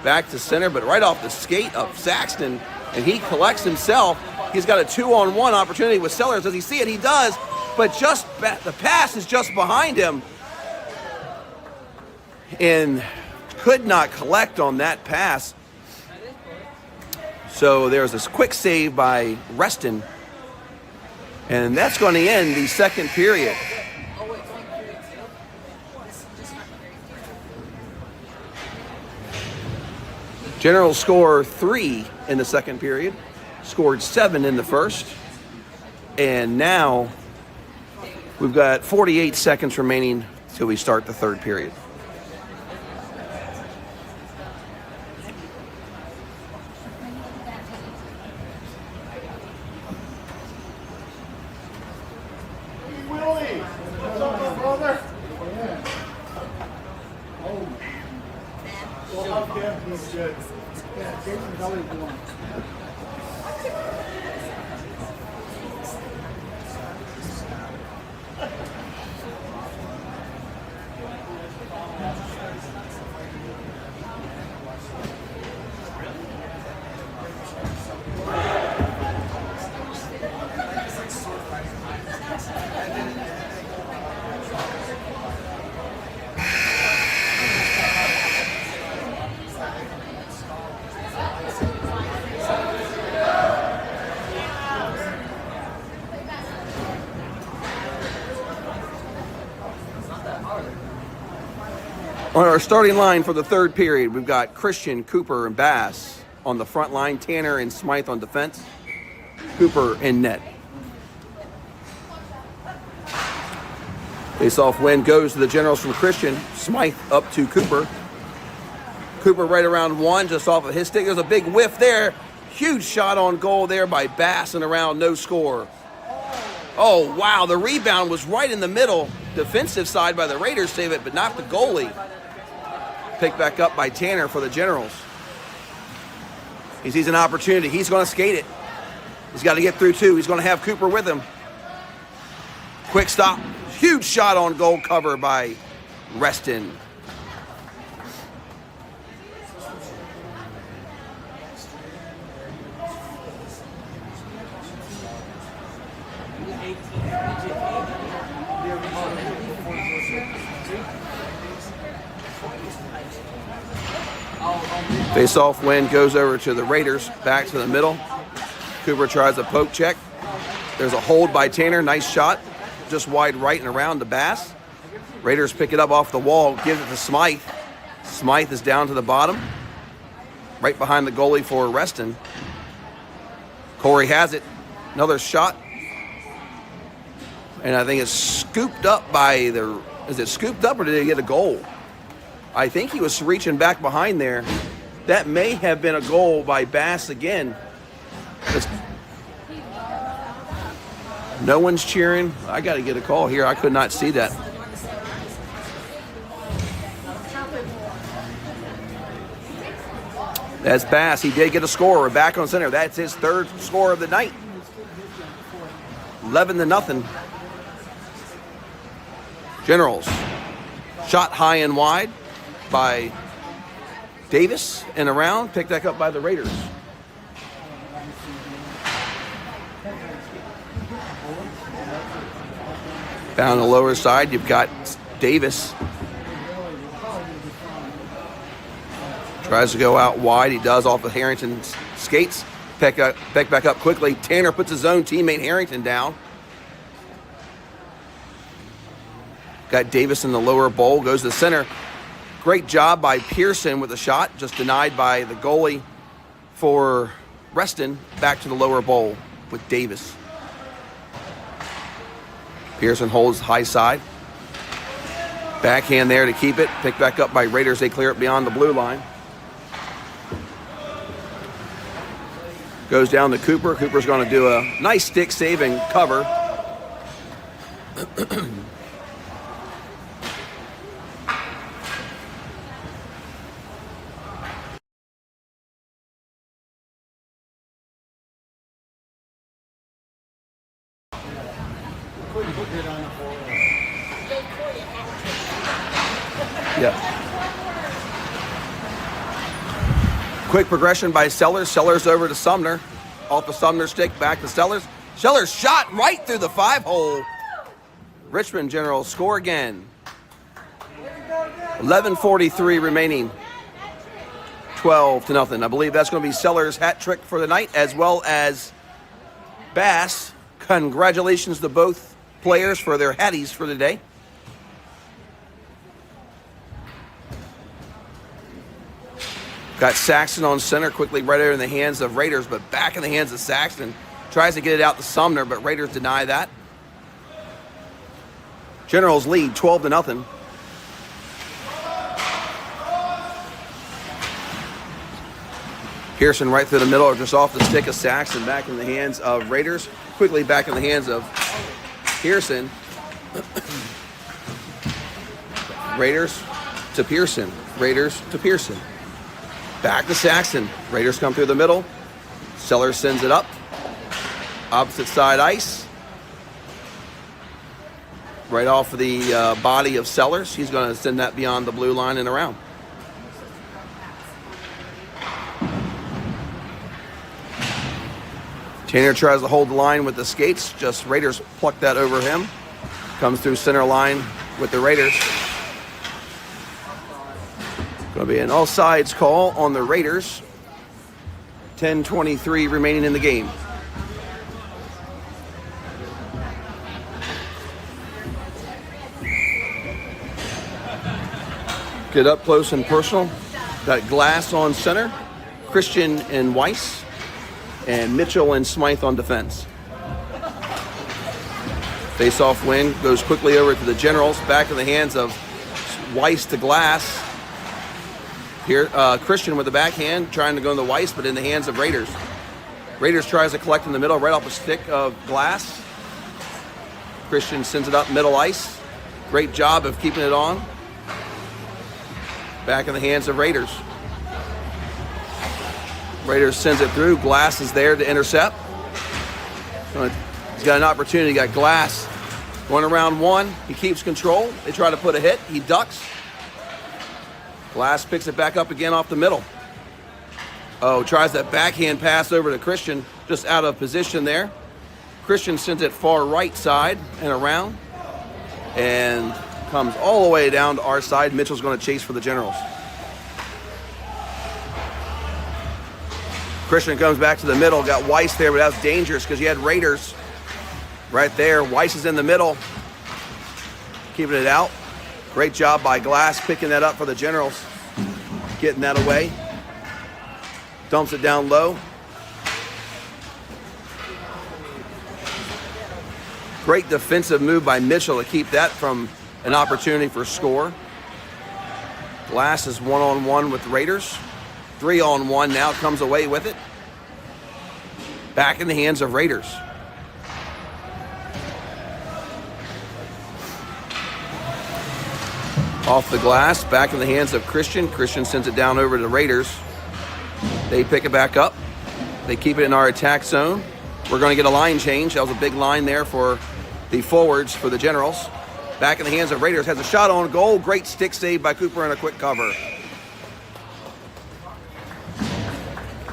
Back to center, but right off the skate of Saxton. And he collects himself. He's got a 2-on-1 opportunity with Sellers. Does he see it? He does. But just the pass is just behind him. And could not collect on that pass. So there's this quick save by Reston. And that's going to end the second period. Generals score 3 in the second period. Scored 7 in the first. And now we've got 48 seconds remaining till we start the third period. Willie, what's up, my brother? Well, he's good. Yeah, Jason's always one. On our starting line for the third period, we've got Christian, Cooper, and Bass on the front line. Tanner and Smythe on defense. Cooper in net. Face-off win goes to the Generals from Christian. Smythe up to Cooper. Cooper right around one, just off of his stick. There's a big whiff there. Huge shot on goal there by Bass and around, no score. Oh, wow, the rebound was right in the middle. Defensive side by the Raiders save it, but not the goalie. Picked back up by Tanner for the Generals. He sees an opportunity. He's going to skate it. He's got to get through two. He's going to have Cooper with him. Quick stop. Huge shot on goal cover by Reston. Face-off win goes over to the Raiders, back to the middle. Cooper tries a poke check. There's a hold by Tanner, nice shot. Just wide right and around to Bass. Raiders pick it up off the wall, gives it to Smythe. Smythe is down to the bottom, right behind the goalie for Reston. Corey has it. Another shot. And I think it's scooped up by the... Is it scooped up or did he get a goal? I think he was reaching back behind there. That may have been a goal by Bass again. No one's cheering. I got to get a call here. I could not see that. That's Bass. He did get a score. We're back on center. That's his third score of the night. 11-0. Generals. Shot high and wide by Davis and around. Picked back up by the Raiders. Down the lower side, you've got Davis. Tries to go out wide. He does off of Harrington's skates. Peck back up quickly. Tanner puts his own teammate Harrington down. Got Davis in the lower bowl. Goes to the center. Great job by Pearson with the shot. Just denied by the goalie for Reston. Back to the lower bowl with Davis. Pearson holds high side. Backhand there to keep it. Picked back up by Raiders. They clear it beyond the blue line. Goes down to Cooper. Cooper's going to do a nice stick save and cover. Yeah. Quick progression by Sellers. Sellers over to Sumner. Off the Sumner stick, back to Sellers. Sellers shot right through the 5-hole. Richmond Generals score again. 11:43 remaining. 12-0. I believe that's going to be Sellers' hat trick for the night, as well as Bass. Congratulations to both players for their hatties for the day. Got Saxon on center, quickly right over in the hands of Raiders, but back in the hands of Saxon. Tries to get it out to Sumner, but Raiders deny that. Generals lead 12-0. Pearson right through the middle, or just off the stick of Saxon, back in the hands of Raiders. Quickly back in the hands of Pearson. Raiders to Pearson. Raiders to Pearson. Back to Saxon. Raiders come through the middle. Sellers sends it up. Opposite side ice. Right off of the body of Sellers. He's going to send that beyond the blue line and around. Tanner tries to hold the line with the skates. Just Raiders pluck that over him. Comes through center line with the Raiders. Going to be an all-sides call on the Raiders. 10:23 remaining in the game. Get up close and personal. Got Glass on center, Christian and Weiss, and Mitchell and Smythe on defense. Face-off win goes quickly over to the Generals. Back in the hands of Weiss to Glass. Here, Christian with the backhand, trying to go in the Weiss, but in the hands of Raiders. Raiders tries to collect in the middle, right off the stick of Glass. Christian sends it up middle ice. Great job of keeping it on. Back in the hands of Raiders. Raiders sends it through. Glass is there to intercept. He's got an opportunity. Got Glass going around one. He keeps control. They try to put a hit. He ducks. Glass picks it back up again off the middle. Oh, tries that backhand pass over to Christian. Just out of position there. Christian sends it far right side and around. And comes all the way down to our side. Mitchell's going to chase for the Generals. Christian comes back to the middle. Got Weiss there, but that's dangerous because you had Raiders right there. Weiss is in the middle. Keeping it out. Great job by Glass picking that up for the Generals. Getting that away. Dumps it down low. Great defensive move by Mitchell to keep that from an opportunity for score. Glass is 1-on-1 with the Raiders. 3-on-1 now, comes away with it. Back in the hands of Raiders. Off the glass, back in the hands of Christian. Christian sends it down over to the Raiders. They pick it back up. They keep it in our attack zone. We're going to get a line change. That was a big line there for the forwards for the Generals. Back in the hands of Raiders. Has a shot on goal. Great stick save by Cooper and a quick cover.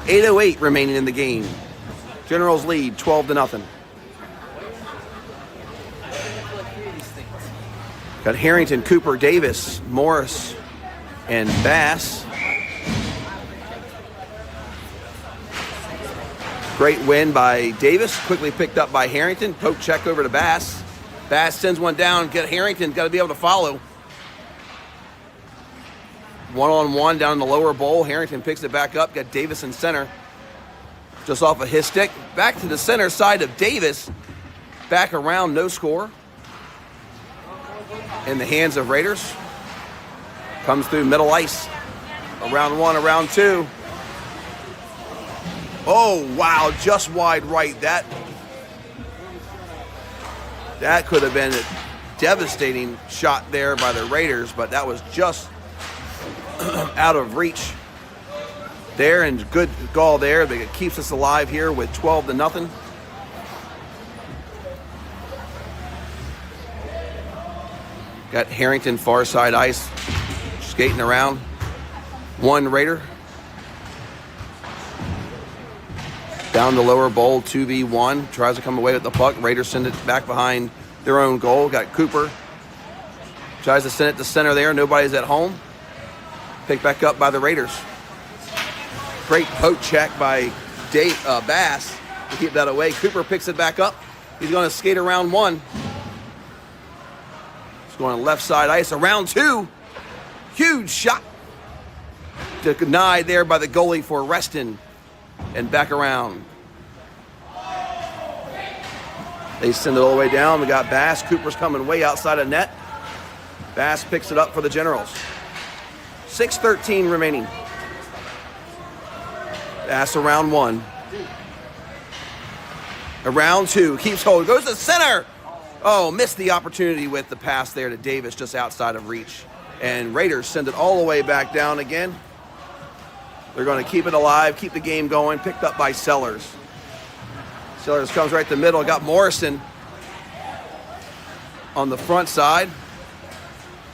8:08 remaining in the game. Generals lead 12-0. Got Harrington, Cooper, Davis, Morris, and Bass. Great win by Davis. Quickly picked up by Harrington. Poke check over to Bass. Bass sends one down. Get Harrington. Got to be able to follow. 1-on-1 down in the lower bowl. Harrington picks it back up. Got Davis in center. Just off of his stick. Back to the center side of Davis. Back around, no score. In the hands of Raiders. Comes through middle ice. Around one, around two. Oh, wow, just wide right. That could have been a devastating shot there by the Raiders, but that was just out of reach there, and good goal there. It keeps us alive here with 12-0. Got Harrington far side ice, skating around. One Raider. Down the lower bowl, 2v1. Tries to come away with the puck. Raiders send it back behind their own goal. Got Cooper. Tries to send it to center there. Nobody's at home. Picked back up by the Raiders. Great poke check by Bass to keep that away. Cooper picks it back up. He's going to skate around one. Going to left side ice, around two. Huge shot. Denied there by the goalie for Reston. And back around. They send it all the way down. We got Bass. Cooper's coming way outside of net. Bass picks it up for the Generals. 6:13 remaining. Bass around one. Around two. Keeps holding. Goes to center. Oh, missed the opportunity with the pass there to Davis just outside of reach. And Raiders send it all the way back down again. They're going to keep it alive, keep the game going. Picked up by Sellers. Sellers comes right to the middle. Got Morrison on the front side.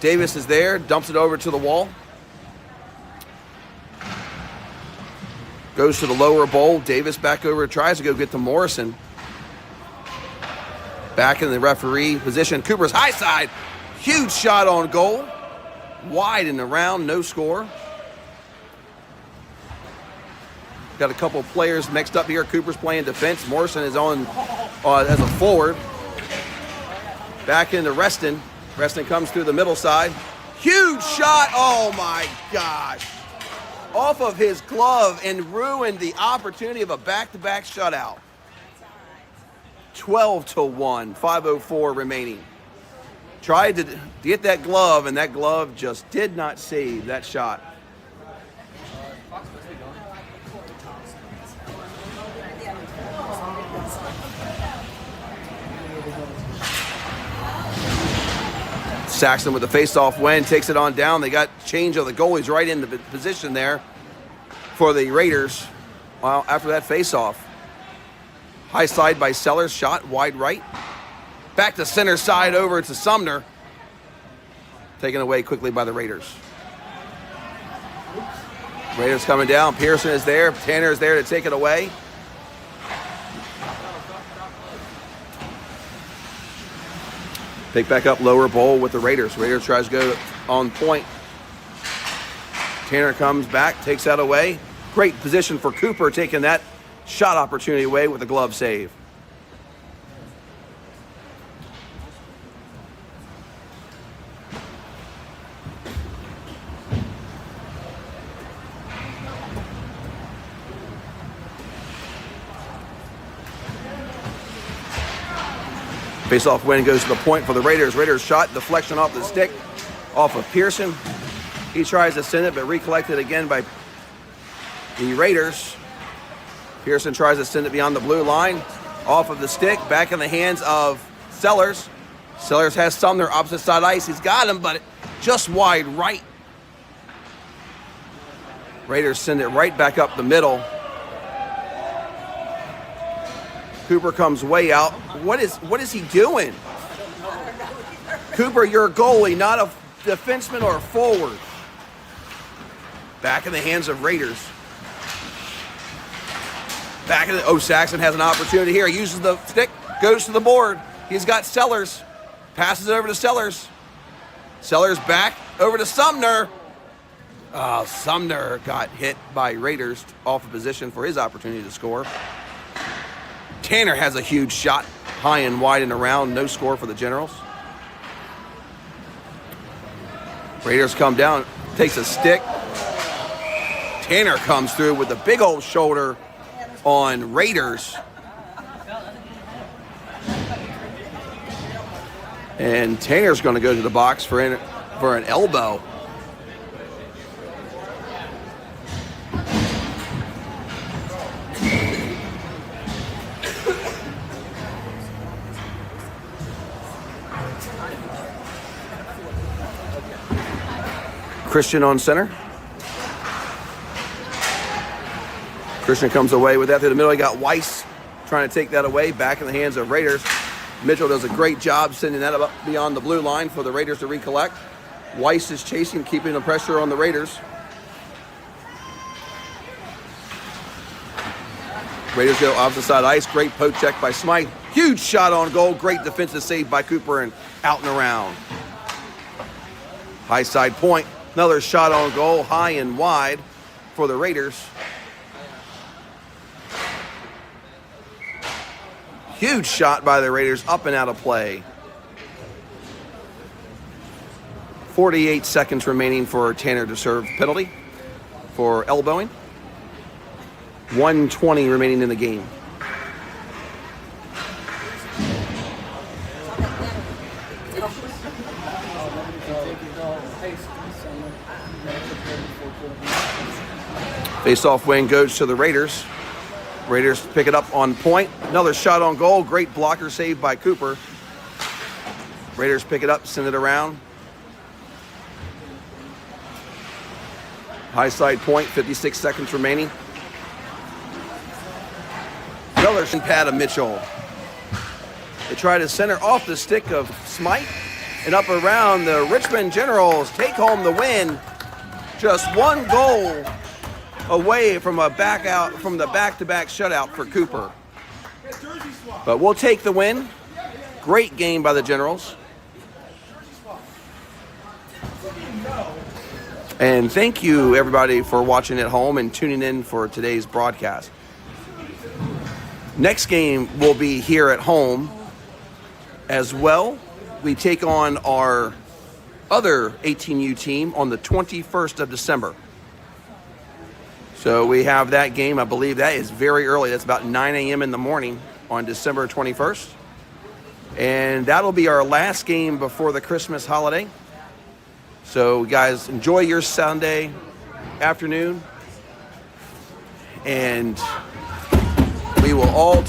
Davis is there, dumps it over to the wall. Goes to the lower bowl. Davis back over, tries to go get to Morrison. Back in the referee position. Cooper's high side. Huge shot on goal. Wide and around, no score. Got a couple of players mixed up here. Cooper's playing defense. Morrison is on as a forward. Back into Reston. Reston comes through the middle side. Huge shot. Oh, my gosh. Off of his glove and ruined the opportunity of a back-to-back shutout. 12-1, 5:04 remaining. Tried to get that glove, and that glove just did not save that shot. Saxon with the face-off win, takes it on down. They got change of the goalies right in the position there for the Raiders. Well, after that face-off. High side by Sellers, shot wide right. Back to center side over to Sumner. Taken away quickly by the Raiders. Raiders coming down. Pearson is there. Tanner is there to take it away. Pick back up lower bowl with the Raiders. Raiders tries to go on point. Tanner comes back, takes that away. Great position for Cooper, taking that shot opportunity away with a glove save. Face-off win goes to the point for the Raiders. Raiders shot, deflection off the stick, off of Pearson. He tries to send it, but recollected again by the Raiders. Pearson tries to send it beyond the blue line, off of the stick, back in the hands of Sellers. Sellers has Sumner opposite side ice. He's got him, but just wide right. Raiders send it right back up the middle. Cooper comes way out. What is he doing? Cooper, you're a goalie, not a defenseman or a forward. Back in the hands of Raiders. Saxon has an opportunity here. He uses the stick, goes to the board. He's got Sellers. Passes it over to Sellers. Sellers back over to Sumner. Sumner got hit by Raiders off of position for his opportunity to score. Tanner has a huge shot, high and wide and around. No score for the Generals. Raiders come down, takes a stick. Tanner comes through with a big old shoulder on Raiders. And Tanner's going to go to the box for an elbow. Christian on center. Christian comes away with that through the middle. He got Weiss trying to take that away, back in the hands of Raiders. Mitchell does a great job sending that up beyond the blue line for the Raiders to recollect. Weiss is chasing, keeping the pressure on the Raiders. Raiders go opposite side ice. Great poke check by Smythe. Huge shot on goal. Great defensive save by Cooper and out and around. High side point. Another shot on goal, high and wide for the Raiders. Huge shot by the Raiders, up and out of play. 48 seconds remaining for Tanner to serve penalty for elbowing. 1:20 remaining in the game. Face-off win goes to the Raiders. Raiders pick it up on point. Another shot on goal. Great blocker save by Cooper. Raiders pick it up, send it around. High side point, 56 seconds remaining. Another pad of Mitchell. They try to center off the stick of Smythe and up around. The Richmond Generals take home the win. Just one goal away from the back-to-back shutout for Cooper. But we'll take the win. Great game by the Generals. And thank you, everybody, for watching at home and tuning in for today's broadcast. Next game will be here at home as well. We take on our other 18U team on the 21st of December. So we have that game. I believe that is very early. That's about 9 a.m. in the morning on December 21st. And that'll be our last game before the Christmas holiday. So guys, enjoy your Sunday afternoon. And we will all